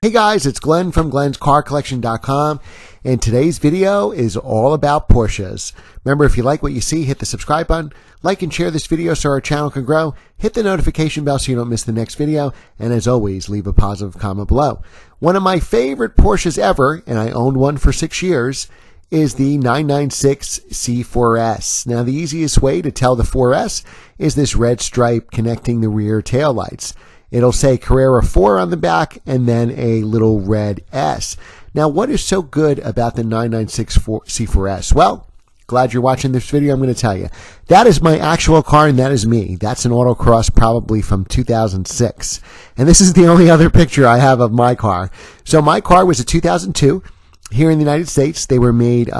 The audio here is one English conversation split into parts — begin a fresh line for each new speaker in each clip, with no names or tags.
Hey guys, it's Glenn from glenscarcollection.com, and today's video is all about Porsches. Remember, if you like what you see, hit the subscribe button, like and share this video so our channel can grow, hit the notification bell so you don't miss the next video, and as always, leave a positive comment below. One of my favorite Porsches ever, and I owned one for 6 years, is the 996 C4S. Now, the easiest way to tell the 4S is this red stripe connecting the rear taillights. It'll say Carrera 4 on the back and then a little red S. Now, what is so good about the 996 C4S? Well, glad you're watching this video. I'm going to tell you. That is my actual car, and that is me. That's an autocross probably from 2006. And this is the only other picture I have of my car. So my car was a 2002. Here in the United States, they were made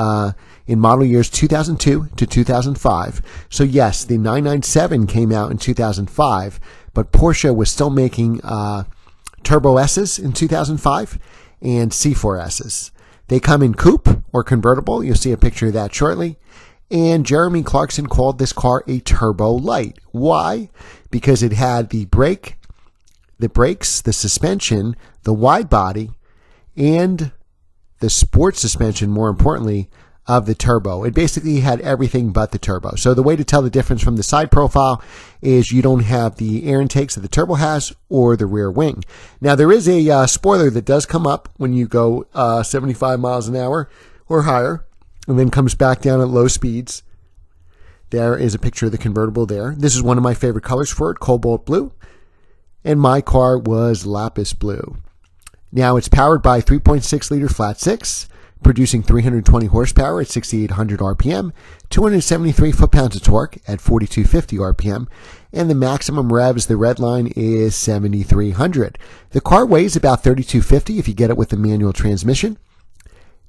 in model years 2002 to 2005. So yes, the 997 came out in 2005, but Porsche was still making Turbo S's in 2005 and C4S's. They come in coupe or convertible. You'll see a picture of that shortly. And Jeremy Clarkson called this car a Turbo Light. Why? Because it had the brakes, the suspension, the wide body, and the sport suspension, more importantly, of the turbo. It basically had everything but the turbo. So the way to tell the difference from the side profile is you don't have the air intakes that the turbo has or the rear wing. Now, there is a spoiler that does come up when you go 75 miles an hour or higher and then comes back down at low speeds. There is a picture of the convertible there. This is one of my favorite colors for it, cobalt blue. And my car was lapis blue. Now, it's powered by 3.6 liter flat six, producing 320 horsepower at 6,800 RPM, 273 foot-pounds of torque at 4,250 RPM, and the maximum revs, the red line, is 7,300. The car weighs about 3,250 if you get it with the manual transmission.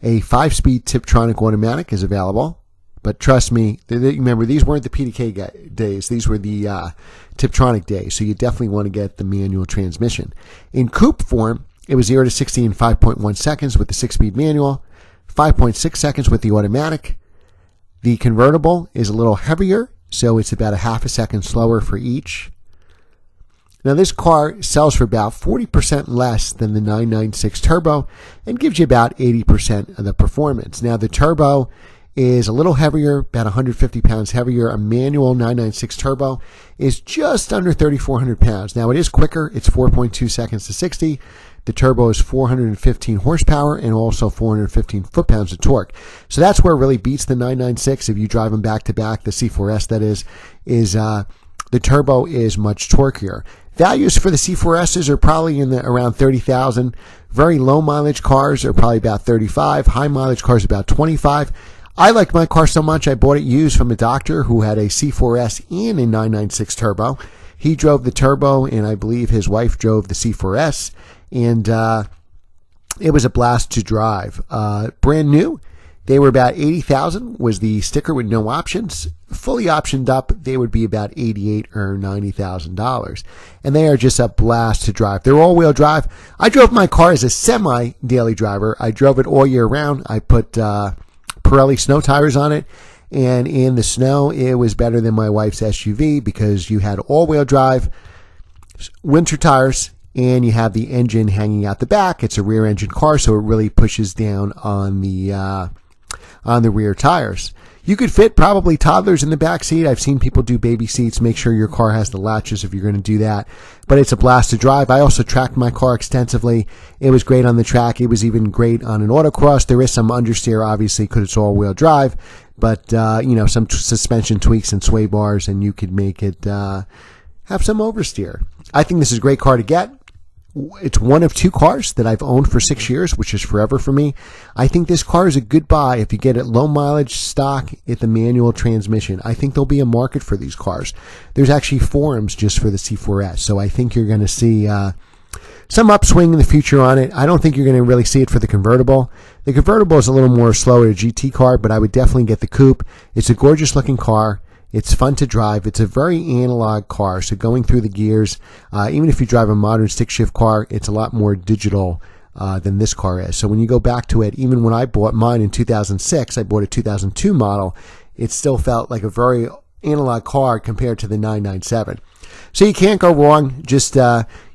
A 5-speed Tiptronic automatic is available, but trust me, remember, these weren't the PDK days. These were the Tiptronic days, so you definitely want to get the manual transmission. In coupe form, it was 0 to 60 in 5.1 seconds with the 6-speed manual, 5.6 seconds with the automatic. The convertible is a little heavier, so it's about a half a second slower for each. Now, this car sells for about 40% less than the 996 Turbo and gives you about 80% of the performance. Now, the Turbo is a little heavier, about 150 pounds heavier. A manual 996 Turbo is just under 3,400 pounds. Now, it is quicker. It's 4.2 seconds to 60. The Turbo is 415 horsepower and also 415 foot-pounds of torque. So that's where it really beats the 996. If you drive them back to back, the C4S, that is the Turbo is much torqueier. Values for the C4Ss are probably in the around 30,000. Very low mileage cars are probably about 35. High mileage cars about 25. I liked my car so much I bought it used from a doctor who had a C4S and a 996 Turbo. He drove the Turbo, and I believe his wife drove the C4S, and it was a blast to drive. Brand new, they were about 80,000 was the sticker with no options. Fully optioned up, they would be about $88,000 or $90,000, and they are just a blast to drive. They're all-wheel drive. I drove my car as a semi-daily driver. I drove it all year round. I put Pirelli snow tires on it, and in the snow it was better than my wife's SUV because you had all-wheel drive, winter tires, and you have the engine hanging out the back. It's a rear engine car, so it really pushes down on the rear tires. You could fit probably toddlers in the back seat. I've seen people do baby seats. Make sure your car has the latches if you're going to do that. But it's a blast to drive. I also tracked my car extensively. It was great on the track. It was even great on an autocross. There is some understeer, obviously, because it's all-wheel drive. But, some suspension tweaks and sway bars, and you could make it have some oversteer. I think this is a great car to get. It's one of 2 cars that I've owned for 6 years, which is forever for me. I think this car is a good buy if you get it low mileage stock at the manual transmission. I think there'll be a market for these cars. There's actually forums just for the C4S, so I think you're going to see some upswing in the future on it. I don't think you're going to really see it for the convertible. The convertible is a little more slower, a GT car, but I would definitely get the coupe. It's a gorgeous looking car. It's fun to drive. It's a very analog car, so going through the gears, even if you drive a modern stick shift car, it's a lot more digital than this car is. So when you go back to it, even when I bought mine in 2006, I bought a 2002 model, it still felt like a very analog car compared to the 997. So you can't go wrong. Just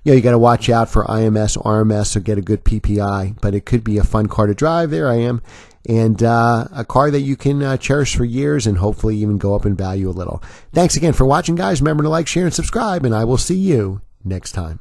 you got to watch out for IMS, RMS, so get a good PPI. But it could be a fun car to drive. There I am. And a car that you can cherish for years and hopefully even go up in value a little. Thanks again for watching, guys. Remember to like, share, and subscribe, and I will see you next time.